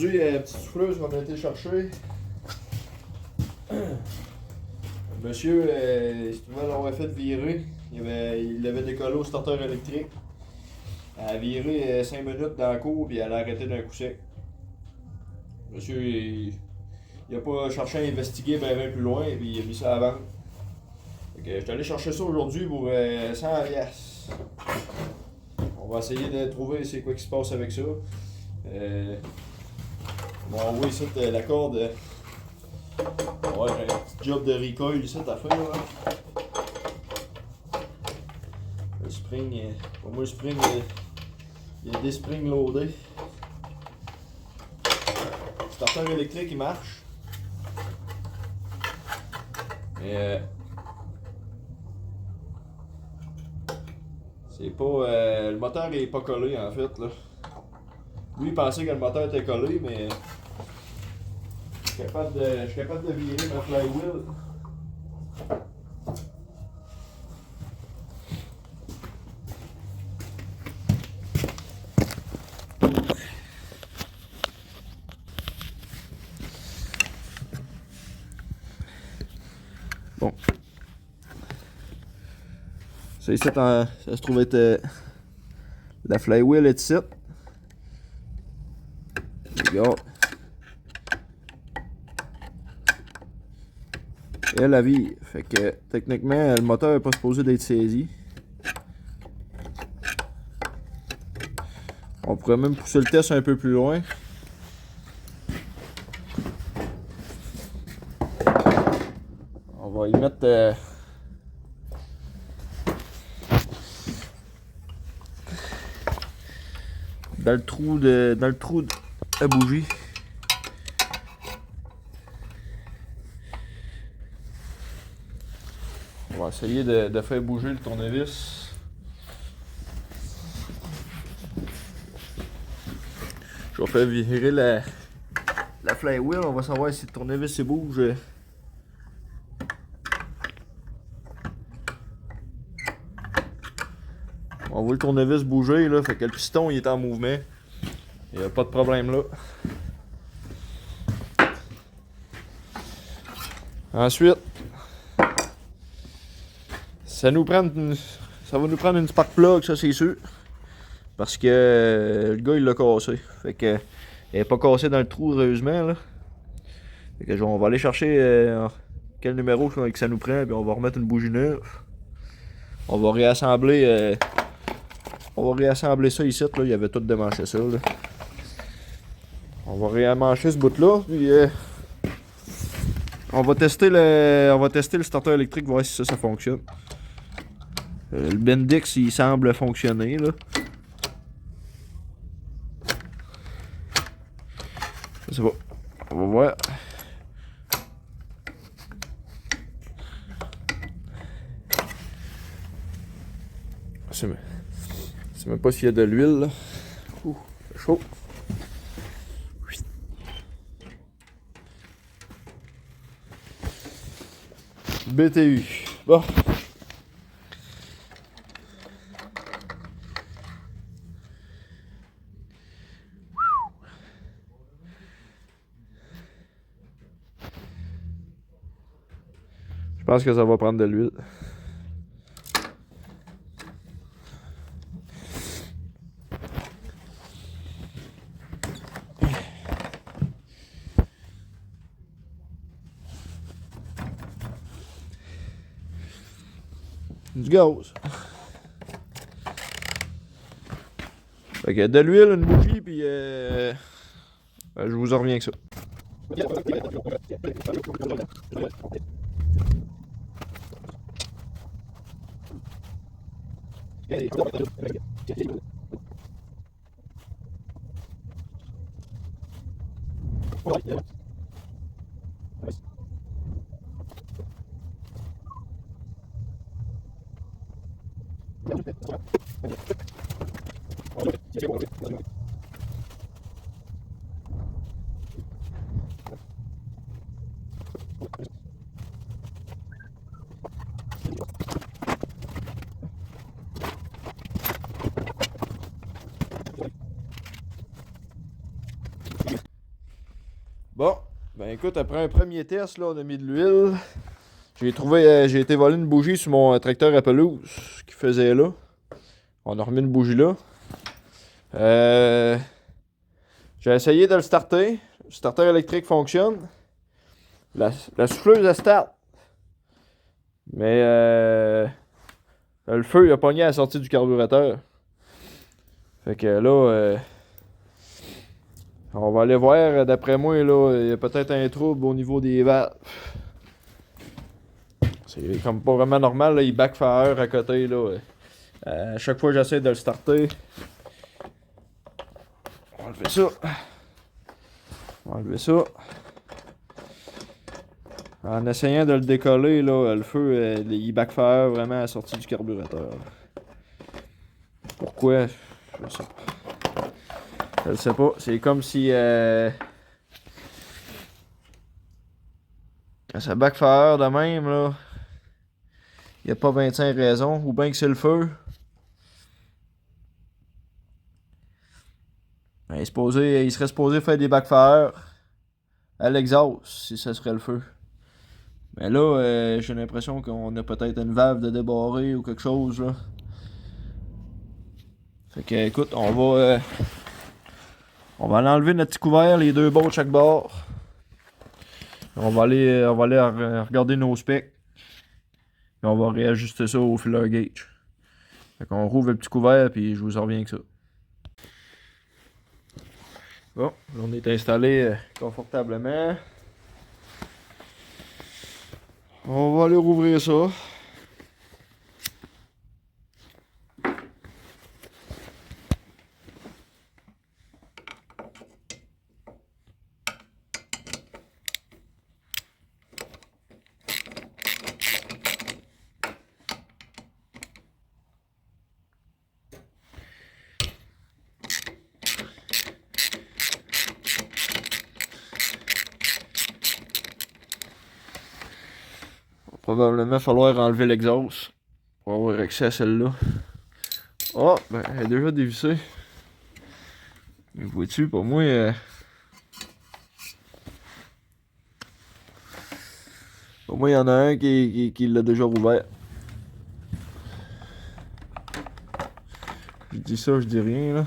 Aujourd'hui, petite souffleuse qu'on a été chercher. Monsieur, si tu veux, l'aurait fait virer. Il avait décollé au starter électrique. Elle a viré 5 minutes dans la cour puis elle a arrêté d'un coup sec. Monsieur, il a pas cherché à investiguer bien plus loin puis il a mis ça à vendre. Fait que j'étais allé chercher ça aujourd'hui pour 100 piastres. On va essayer de trouver c'est quoi qui se passe avec ça. On va envoyer ici la corde. Ouais, j'ai un petit job de recoil ici à faire. Là. Le spring, pour moi le spring, il y a des springs loadés. Le starter électrique il marche. Mais c'est pas. Le moteur est pas collé en fait là. Lui il pensait que le moteur était collé, mais je suis capable de virer ma flywheel. Bon. Ça ici, ça se trouve être la flywheel est ici. Regarde. Et elle vire. Fait que techniquement, le moteur n'est pas supposé d'être saisi. On pourrait même pousser le test un peu plus loin. On va y mettre dans le trou de la bougie. On va essayer de faire bouger le tournevis. Je vais faire virer la flywheel. On va savoir si le tournevis se bouge. On voit le tournevis bouger là, fait que le piston il est en mouvement. Il n'y a pas de problème là. Ensuite, ça va nous prendre une spark plug, ça c'est sûr. Parce que le gars il l'a cassé. Fait que elle n'est pas cassée dans le trou heureusement là. Fait que on va aller chercher quel numéro que ça nous prend, puis on va remettre une bougie neuve. On va réassembler. On va réassembler ça ici, là. Il y avait tout démanché ça. Là. On va réamancher ce bout-là, puis on va tester le starter électrique, voir si ça fonctionne. Le Bendix, il semble fonctionner, là. C'est bon. On va voir. Je sais même pas s'il y a de l'huile, là. Ouh, c'est chaud. BTU. Bon. Je pense que ça va prendre de l'huile. Du gaz. Fait que de l'huile, une bougie, puis je vous en reviens avec ça. Ben écoute, après un premier test, là, on a mis de l'huile. J'ai été voler une bougie sur mon tracteur à pelouse qui faisait là. On a remis une bougie là. J'ai essayé de le starter. Le starter électrique fonctionne. La souffleuse elle start. Mais le feu il a pogné à la sortie du carburateur. Fait que là, on va aller voir. D'après moi, là, il y a peut-être un trouble au niveau des valves. C'est comme pas vraiment normal, là, il backfire à côté. Là. À chaque fois que j'essaie de le starter, on va enlever ça. On va enlever ça. En essayant de le décoller, là, le feu, il backfire vraiment à la sortie du carburateur. Pourquoi? Je sais pas. Je le sais pas. C'est comme si... quand ça backfire de même, là, il n'y a pas 25 raisons. Ou bien que c'est le feu. Ben, il serait supposé faire des backfires à l'exhaust, si ce serait le feu. Mais là, j'ai l'impression qu'on a peut-être une valve de débarré ou quelque chose, là. Fait que, écoute, on va aller enlever notre petit couvert, les deux bords de chaque bord. On va aller regarder nos specs. Et on va réajuster ça au filler gauge. Fait qu'on rouvre le petit couvert, puis je vous en reviens avec ça. Bon, on est installé confortablement. On va aller rouvrir ça. Probablement falloir enlever l'exhaust pour avoir accès à celle-là. Ah, ben, elle est déjà dévissée. Mais vois-tu, pour moi, il y en a un qui l'a déjà rouvert. Je dis ça, je dis rien, là.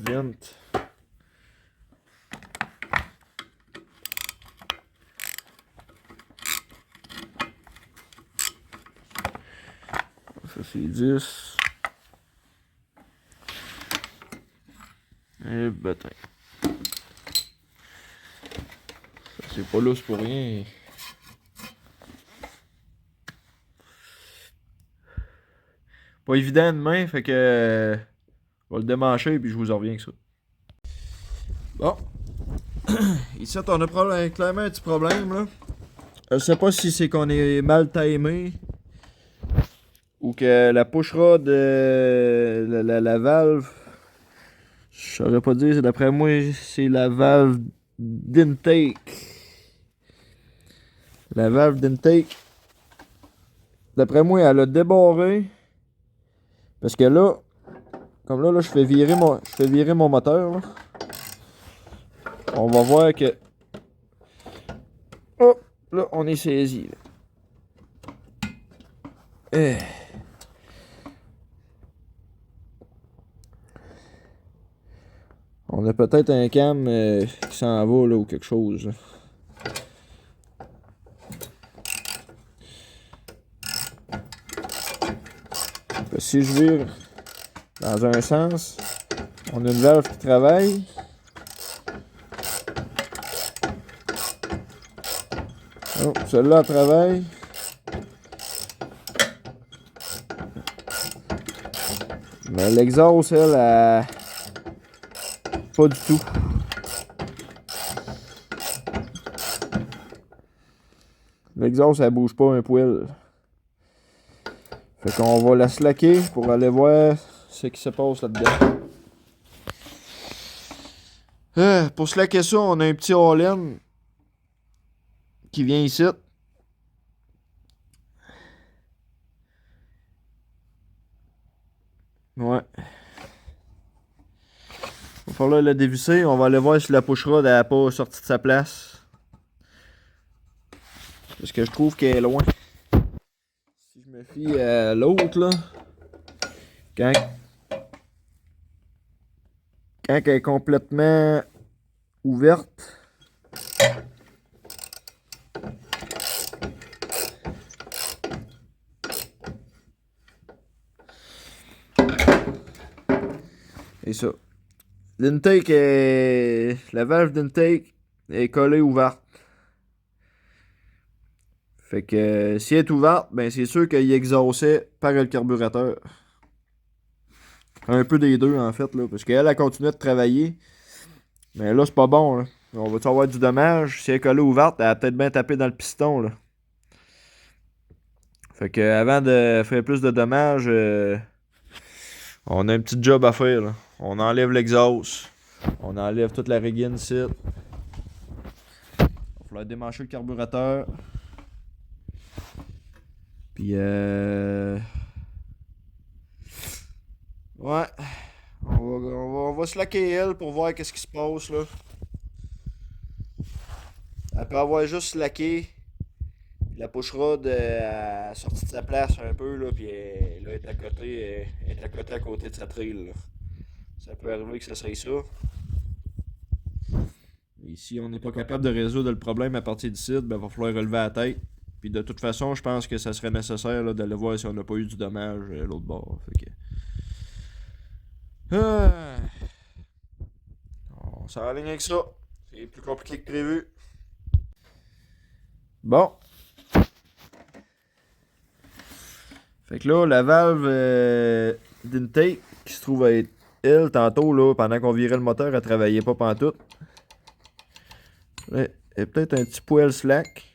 Vent. Ça, c'est 10. Et bâtin. Ça, c'est pas lousse pour rien. Pas évident de main, fait que je vais le démancher et puis je vous en reviens avec ça. Bon. Ici, on a clairement un petit problème, là. Je sais pas si c'est qu'on est mal timé ou que la push rod, la valve, je saurais pas dire, d'après moi, c'est la valve d'intake. La valve d'intake, d'après moi, elle a débarré. Parce que là, comme là, je fais virer mon moteur. Là. On va voir que... Oh, là, on est saisi. Là. On a peut-être un cam qui s'en va là ou quelque chose. Là. Si je vire dans un sens, on a une valve qui travaille. Oh, celle-là travaille. Mais l'exhaust, elle, pas du tout. L'exhaust, elle bouge pas un poil. Fait qu'on va la slacker pour aller voir ce qui se passe là-dedans. Pour slacker ça, on a un petit all-in qui vient ici. Ouais. va falloir la dévisser. On va aller voir si la push-rod n'a pas sorti de sa place. Parce que je trouve qu'elle est loin. Si je me fie à l'autre, là, quand elle est complètement ouverte, et ça. L'intake est. La valve d'intake est collée ouverte. Fait que si elle est ouverte, ben c'est sûr qu'il exhaustait par le carburateur. Un peu des deux en fait, là. Parce qu'elle a continué de travailler. Mais là, c'est pas bon, là. On va-tu avoir du dommage? Si elle est collée ouverte, elle a peut-être bien tapé dans le piston, là. Fait que avant de faire plus de dommages, on a un petit job à faire, là. On enlève l'exhaust. On enlève toute la régine ici. Il va falloir démancher le carburateur. Puis ouais. On va slacker elle pour voir qu'est-ce qui se passe là. Après avoir juste slacké, la push-rod a sorti de sa place un peu là, puis elle est à côté, à côté de sa trille. Là. Ça peut arriver que ça soit ça. Et si on n'est pas capable de résoudre le problème à partir d'ici, ben, il va falloir relever la tête. Puis de toute façon, je pense que ça serait nécessaire là, d'aller voir si on n'a pas eu du dommage l'autre bord. Fait que... On s'enligne avec ça. C'est plus compliqué que prévu. Bon. Fait que là, la valve d'intake qui se trouve à être elle, tantôt, là, pendant qu'on virait le moteur, elle travaillait pas pantoute. Elle est peut-être un petit poil slack.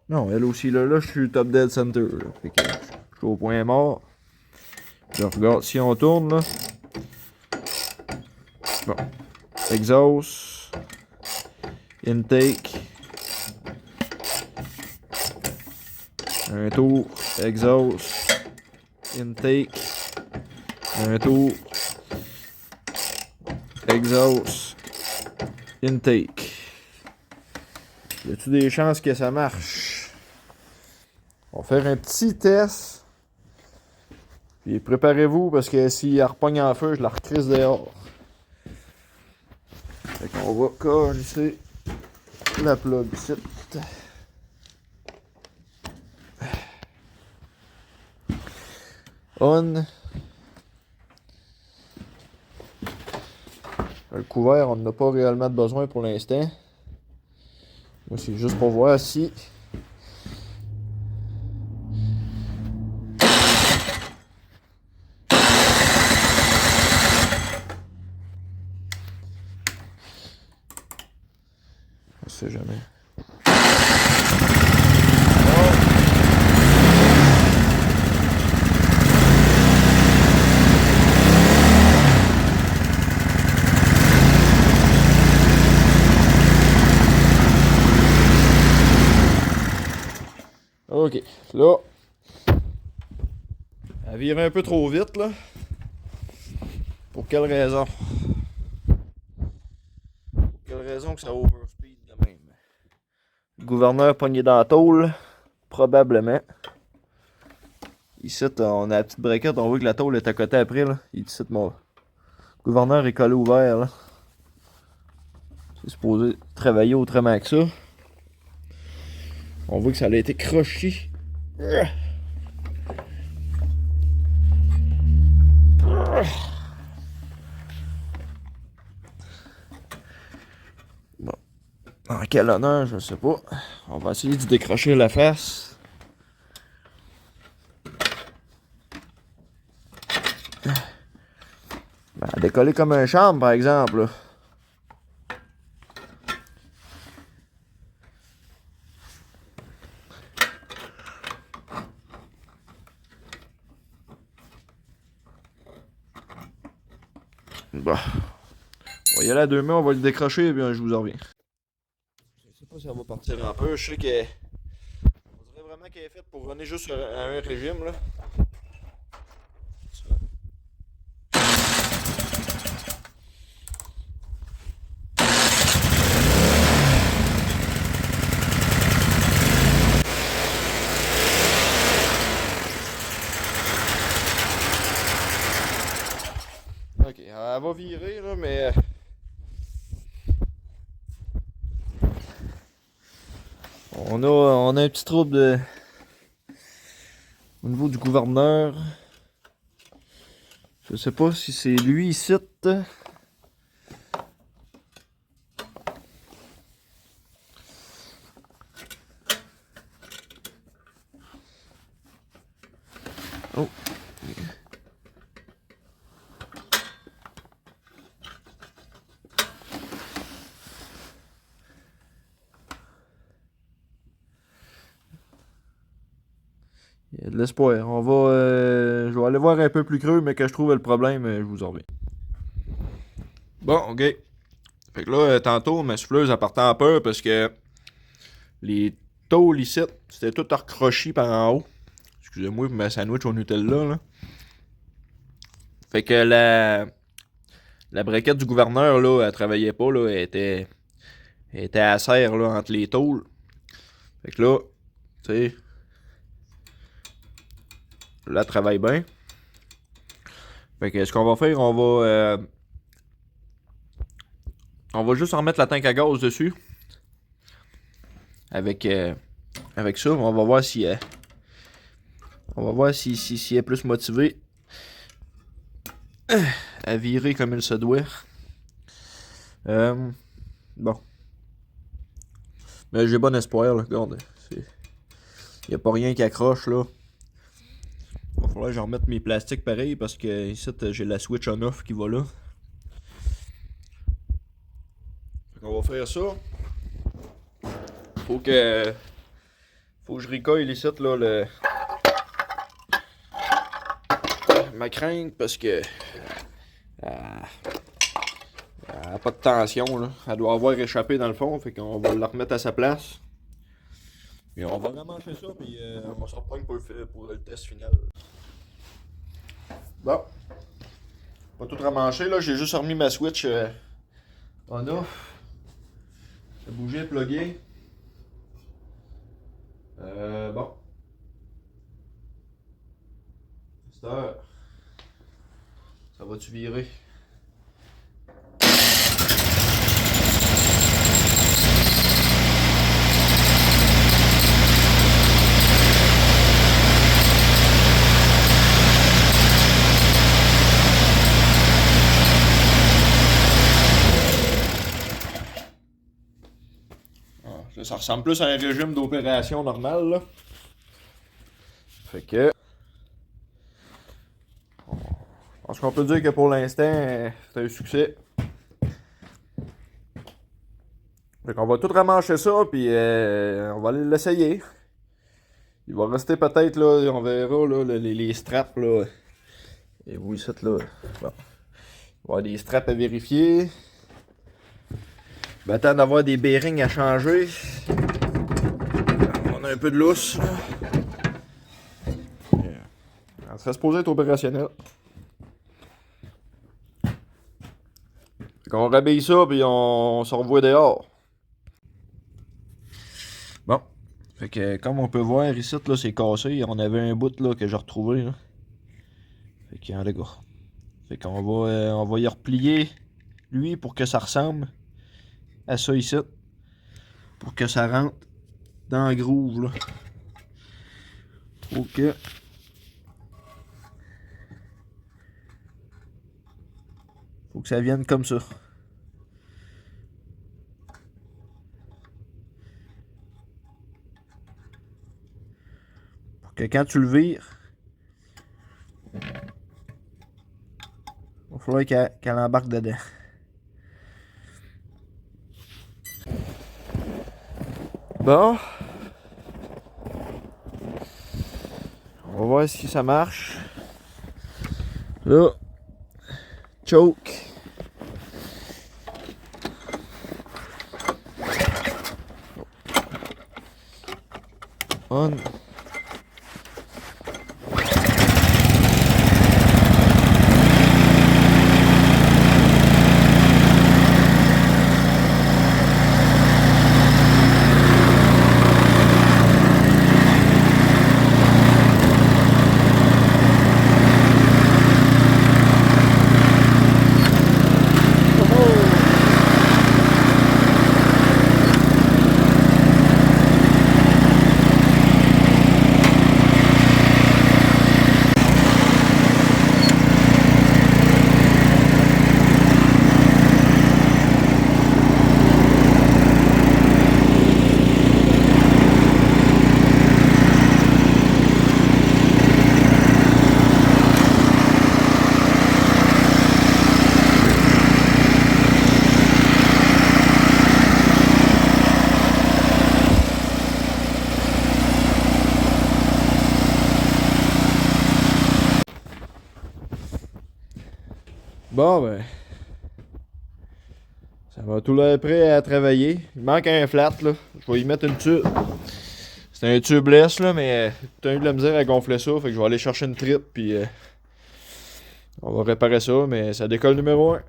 Non, elle aussi, là je suis top dead center. Là. Fait que je suis au point mort. Je regarde, si on tourne, là. Bon. Exhaust. Intake. Un tour. Exhaust. Intake. Un tour. Exhaust. Intake. Y a-tu des chances que ça marche? On va faire un petit test. Puis préparez-vous parce que s'il repogne en feu, je la recrise dehors. Fait qu'on va coller la plug ici. On. Le couvert, on n'en a pas réellement de besoin pour l'instant. Moi, c'est juste pour voir si... On sait jamais. Ok, là, elle vire un peu trop vite, là. Pour quelle raison? Pour quelle raison que ça overspeed de même? Le gouverneur pogné dans la tôle, probablement. Ici, on a la petite braquette, on voit que la tôle est à côté après, là. Ici, mon gouverneur est collé ouvert, là. C'est supposé travailler autrement que ça. On voit que ça a été croché. Bon. En quel honneur, je sais pas. On va essayer de décrocher la face. Ben, décoller comme un charme, par exemple. Là. Bon. On va y aller à deux mains, on va le décrocher et bien je vous en reviens. Je sais pas si ça va partir un peu. Je sais que. On dirait vraiment qu'elle est faite pour runner juste à un régime là. On a un petit trouble au niveau du gouverneur. Je sais pas si c'est lui ici. Oh. Il y a de l'espoir. Je vais aller voir un peu plus creux, mais que je trouve le problème, je vous en reviens. Bon, ok. Fait que là, tantôt, ma souffleuse a partait en peur parce que les tôles ici, c'était tout recroché par en haut. Excusez-moi pour ma sandwich au Nutella, là. Fait que la braquette du gouverneur, là, elle travaillait pas, là. Elle était à serre, là, entre les tôles. Fait que là, tu sais, là, elle travaille bien. Fait que ce qu'on va faire, on va juste en remettre la tank à gaz dessus. Avec ça, on va voir si elle est plus motivée à virer comme il se doit. Bon. Mais j'ai bon espoir, là. Regarde. Y a pas rien qui accroche, là. Il va falloir que je remette mes plastiques pareil parce que ici, j'ai la switch on-off qui va là. On va faire ça. Faut que je ricoille ici, là, ma crainte parce que elle a pas de tension, là. Elle doit avoir échappé dans le fond, fait qu'on va la remettre à sa place. Et on va ramancher ça, puis on va se reprendre pour le test final. Bon. Pas tout ramanché, là. J'ai juste remis ma switch on off. Ça bougeait, plugué. Bon. Ça va-tu virer? Ça ressemble plus à un régime d'opération normal, là. Fait que... Je pense qu'on peut dire que pour l'instant, c'est un succès. Fait qu'on va tout ramancher ça, puis on va aller l'essayer. Il va rester peut-être, là, on verra, là, les straps, là. Et vous, ici, là. Bon. Il va y avoir des straps à vérifier. Il va attendre d'avoir des bearings à changer. On a un peu de lousse, là. On serait supposé être opérationnel. Fait qu'on rhabille ça, puis on se revoit dehors. Bon. Fait que, comme on peut voir, ici, là, c'est cassé. On avait un bout, là, que j'ai retrouvé, là. Fait que, les gars. Fait qu'on on va y replier, lui, pour que ça ressemble à ça ici. Pour que ça rentre dans la groove, là. Ok. Faut que ça vienne comme ça. Pour que quand tu le vires, il va falloir qu'elle embarque dedans. Bon. On va voir si ça marche. Là. Choke. On. Bon, ben. Ça va tout l'air prêt à travailler. Il manque un flat, là. Je vais y mettre une tube. C'est un tubeless, là, mais t'as eu de la misère à gonfler ça. Fait que je vais aller chercher une tripe, puis on va réparer ça, mais ça décolle numéro 1.